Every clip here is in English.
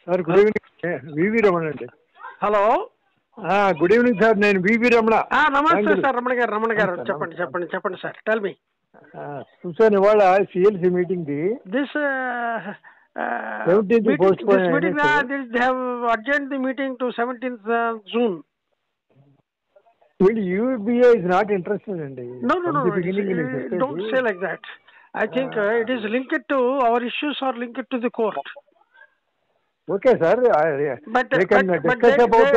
Sir, good evening. VV Ramana. Hello. Good evening, sir. Name VV Ramana. Namaste, sir. Ramana garu. Cheppandi, sir. Tell me. Sir, Nivala CLC meeting This 17th meeting, they have adjourned the meeting to 17th June. Well, UBA is not interested in it. No. Don't say like that. I think it is linked to our issues or linked to the court. Okay, sir. But they can discuss about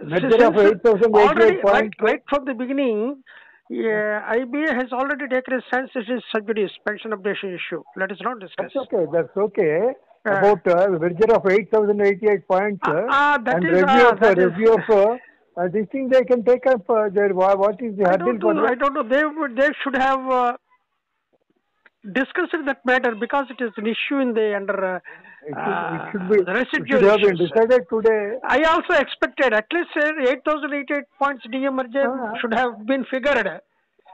measure of 8,088 points. Right from the beginning, IBA has already taken a stance. It is subjudice, pension updation issue. Let us not discuss. That's okay. About measure of 8,088 points and review of this thing they can take up. What is the hurdle for that? I don't know. They should have discussed that matter because it is an issue in the under the residual. It should have been decided today. I also expected at least 8,088 points DMRJ should have been figured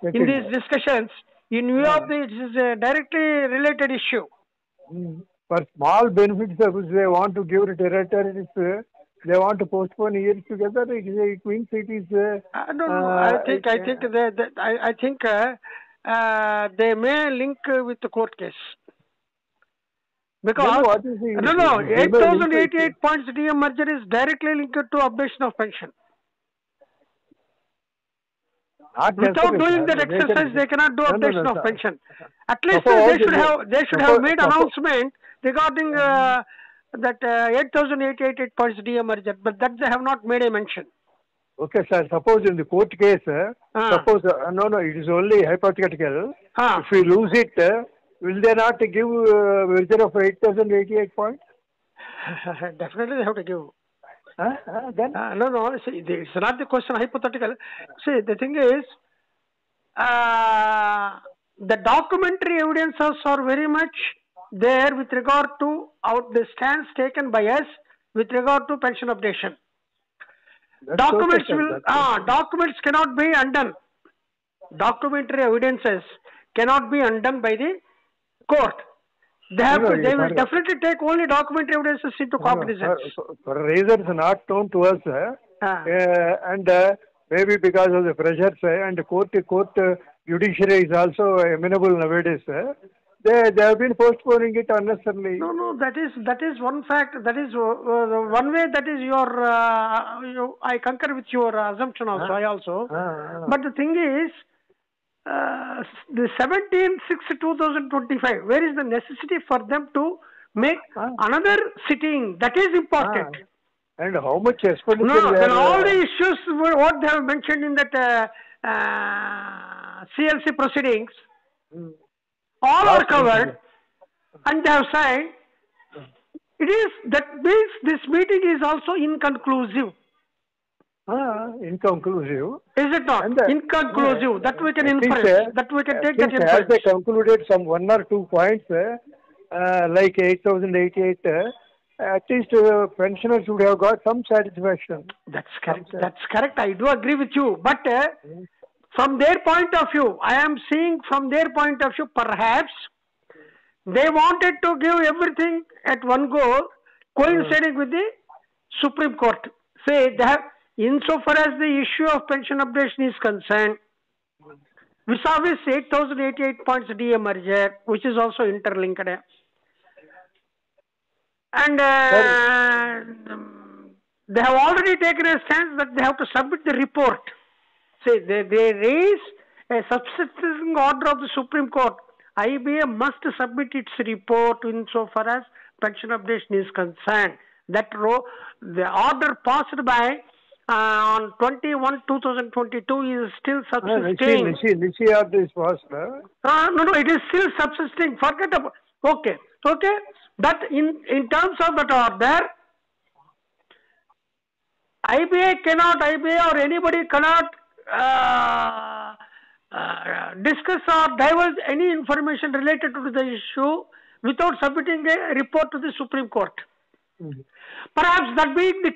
in these discussions in view of this is a directly related issue. For small benefits, they want to give territories. They want to postpone years together. It means it is. I think they may link with the court case. Because 8,088 points DM merger is directly linked to updation of pension. Without doing that exercise, they cannot do updation of pension. At least they should have made announcement regarding that 8,888 points DM merger, but that they have not made a mention. Okay, sir. Suppose in the court case, it is only hypothetical. If we lose it, will they not give measure of 8,088 points? Definitely they have to give. Then? No. See, it's not the question hypothetical. See, the thing is, the documentary evidences are very much there with regard to the stance taken by us with regard to pension updation. Documents cannot be undone. Documentary evidences cannot be undone by the court. They will definitely take only documentary evidences into cognizance. For reasons not known to us, and maybe because of the pressures and court judiciary is also amenable nowadays. They have been postponing it unnecessarily. No. That is one fact. That is one way. That is your. I concur with your assumption also. I also. But the thing is, the 17/6/2025. Where is the necessity for them to make another sitting? That is important. And how much expenditure? No. Then all the issues what they have mentioned in that CLC proceedings. All are covered and they have signed. That means this meeting is also inconclusive. Inconclusive. Is it not? Inconclusive. That we can infer. That we can take that inference. As they concluded some 1 or 2 points, like 8,088, at least pensioners would have got some satisfaction. That's correct. That's correct. I do agree with you. But from their point of view, I am seeing from their point of view, perhaps they wanted to give everything at one go, coinciding with the Supreme Court. Say they have, insofar as the issue of pension updation is concerned, vis-a-vis 8,088 points DM merger, which is also interlinked. And they have already taken a stance that they have to submit the report. Say they raise a substituting order of the Supreme Court. IBA must submit its report insofar as pension updation is concerned. That the order passed by on 21/2022 is still subsisting. Nishi order is passed. No, it is still subsisting. Forget about. Okay. That in terms of that order, IBA or anybody cannot discuss or divulge any information related to the issue without submitting a report to the Supreme Court. Perhaps that being the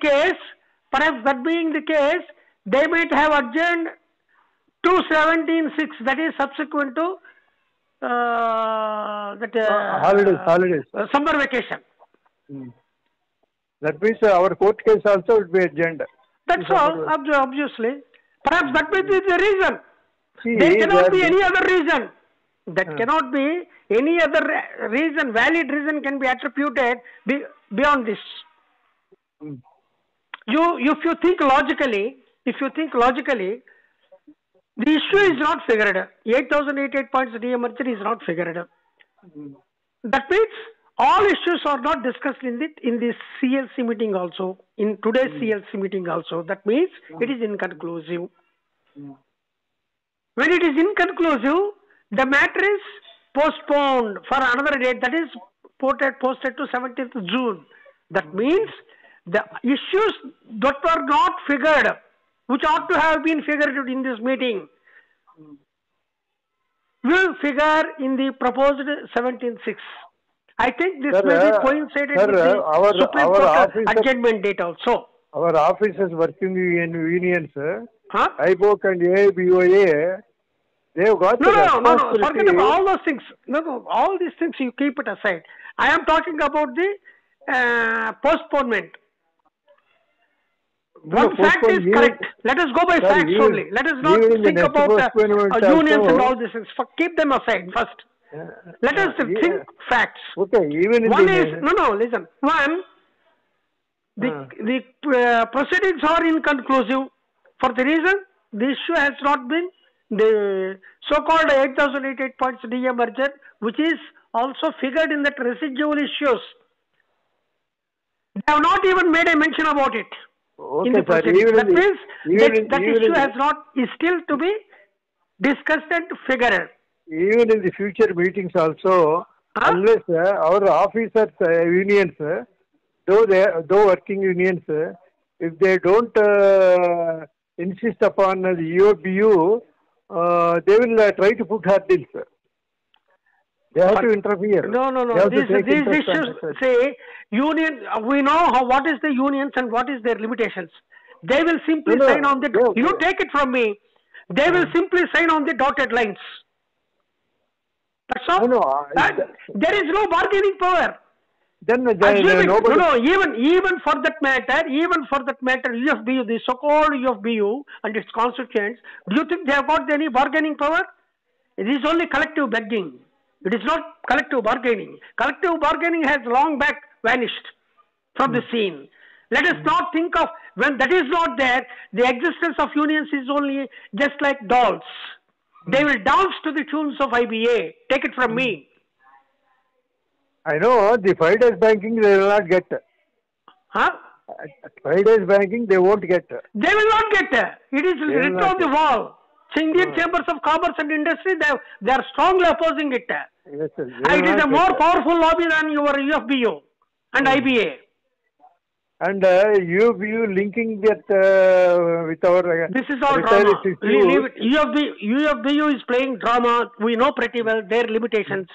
case, they might have adjourned to 17/6, that is subsequent to holidays. Summer vacation. That means our court case also will be adjourned. That's all, obviously. Perhaps that may be the reason. There cannot be any other reason. That cannot be any other reason, valid reason can be attributed beyond this. If you think logically, the issue is not figured. 8,088 points demerger is not figured. That means all issues are not discussed in this CLC meeting also, in today's CLC meeting also. That means it is inconclusive. When it is inconclusive, the matter is postponed for another date, that is posted to 17th June. That means the issues that were not figured, which ought to have been figured in this meeting, will figure in the proposed 17th-6. I think this may be coincided with the Supreme Court adjournment date also. Our officers working in unions, IBOC and ABOA, they have got No, forget about all those things. No, all these things you keep it aside. I am talking about the postponement. One fact is correct. Let us go by facts only. Let us not think about unions and all these things. Keep them aside first. Let us think facts. Okay, even one is listen. One, the proceedings are inconclusive for the reason the issue has not been the so-called 8,088 points demerger, which is also figured in that residual issues. They have not even made a mention about it. Okay, in the proceedings. That means that issue is still to be discussed and figured. Even in the future meetings also, unless our officers unions, though working unions, if they don't insist upon the UFBU, they will try to put hurdles. They have to interfere. No. These issues, say, union, we know what is the unions and what is their limitations. They will simply sign on the, you take it from me, they will simply sign on the dotted lines. That's all. There is no bargaining power. Then even for that matter, UFBU, the so-called UFBU and its constituents, do you think they have got any bargaining power? It is only collective begging. It is not collective bargaining. Collective bargaining has long back vanished from the scene. Let us not think of, when that is not there, the existence of unions is only just like dolls. They will dance to the tunes of IBA. Take it from me. I know, the 5 days banking they will not get. 5 days banking they won't get. They will not get. It is written on the wall. Indian Chambers of Commerce and Industry, they are strongly opposing it. Yes, sir. It is a more powerful lobby than your UFBU and IBA. And UFBU linking that with our... This is all drama. Leave it. UFBU is playing drama. We know pretty well their limitations.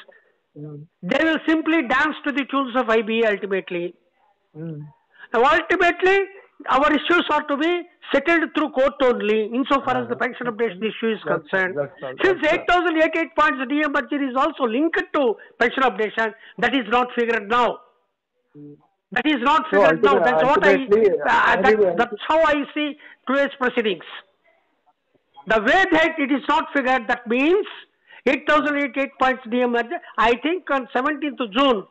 They will simply dance to the tunes of IBA ultimately. Now, ultimately, our issues are to be settled through court only, insofar as the pension updation issue is concerned. Since 8,088 points, the demerger is also linked to pension updation, that is not figured now. That is not figured now. That's what that's how I see today's proceedings. The way that it is not figured, that means 8,088 points demerger. I think on 17th of June,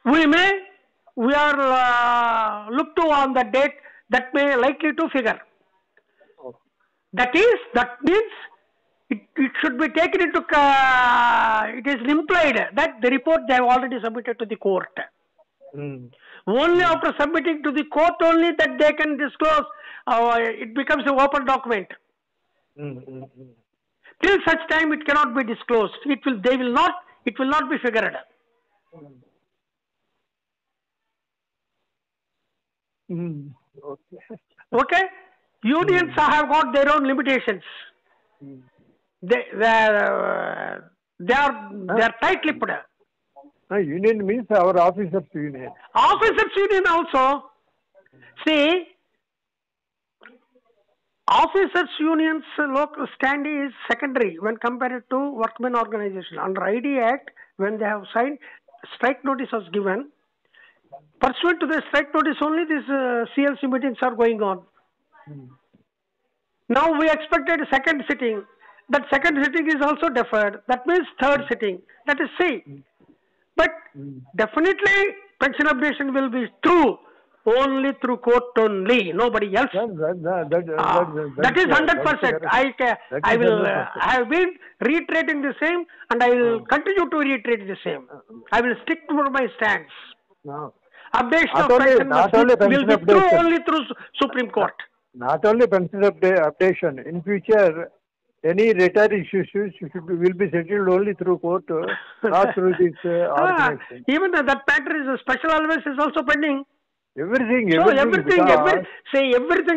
we are looked to on the date that may likely to figure. That means it should be taken into, it is implied that the report they have already submitted to the court. Only after submitting to the court only that they can disclose, it becomes an open document. Till such time it cannot be disclosed. It will not be figured. Okay? Unions have got their own limitations. They are tight-lipped. Union means our officers union. Officers union also. See, officers unions local stand is secondary when compared to workmen organization. Under ID Act, when they have signed, strike notice was given. Pursuant to the strike notice only, these CLC meetings are going on. Now we expected a second sitting. That second sitting is also deferred. That means third sitting. That is C. But definitely pension updation will be true only through court only, nobody else. That is 100%. I have been reiterating the same, and I will continue to reiterate the same. I will stick to my stance. Updation of pension will be true only through Supreme Court. Not only pension updation. In future, any retiree issues will be settled only through court, not through this organization. Even that matter is a special allowance is also pending. Everything. Everything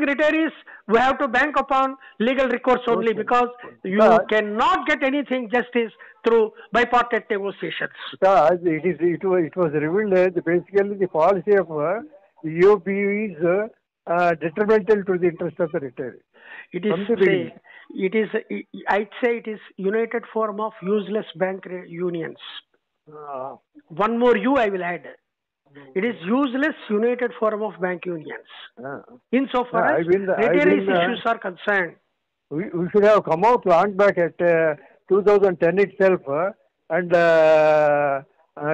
retirees, we have to bank upon legal recourse only, because you cannot get anything justice through bipartite negotiations. Because it was revealed that basically the policy of EOP is detrimental to the interest of the retiree. I'd say it is united form of useless bank unions. One more U I will add. It is useless united form of bank unions. Insofar as retirees issues are concerned. We should have come out long back at 2010 itself and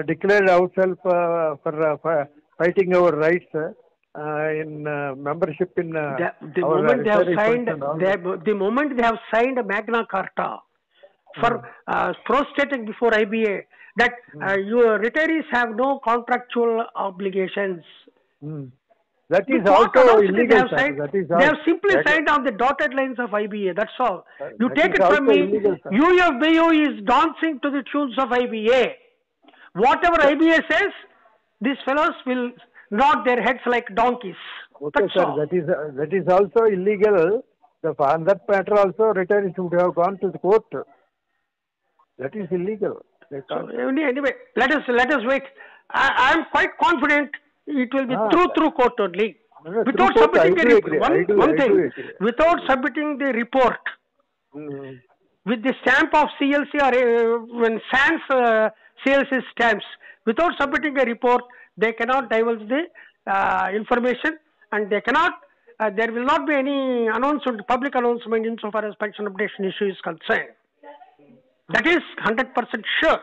declared ourselves for fighting our rights in membership in the moment they have signed a Magna Carta for prostrating before IBA that your retirees have no contractual obligations. That is also illegal. They have simply signed on the dotted lines of IBA. That's all. You take it from me. UFBU is dancing to the tunes of IBA. Whatever IBA says, these fellows will nod their heads like donkeys. Okay, sir. That is also illegal. On that matter also, retirees would have gone to the court. That is illegal. So, anyway, let us wait. I am quite confident it will be through court only. Without submitting without submitting the report with the stamp of CLC or when SANS CLC stamps, without submitting a report, they cannot divulge the information, and they cannot. There will not be any announcement, public announcement insofar as pension updation issue is concerned. That is 100% sure.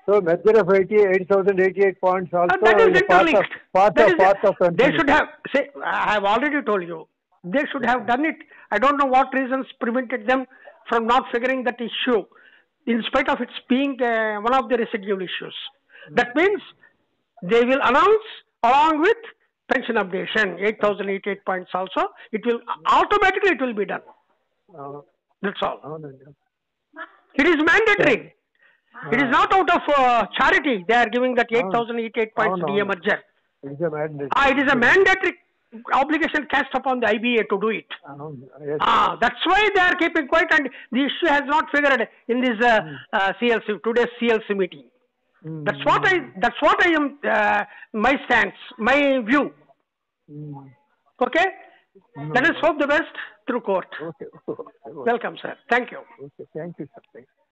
So, merger of 8,088 points also that is interlinked. Part of they should have, I have already told you, they should have done it. I don't know what reasons prevented them from not figuring that issue, in spite of its being one of the residual issues. That means they will announce along with pension updation, 8,088 points also. It will automatically be done. That's all. It is mandatory. It is not out of charity. They are giving that 8,088 points DA merger. It is a mandatory obligation cast upon the IBA to do it. That's why they are keeping quiet, and the issue has not figured in this today's CLC meeting. That's what I am. My stance, my view. Okay. Let us hope the best through court. Okay. Welcome, sir. Thank you. Okay. Thank you, sir.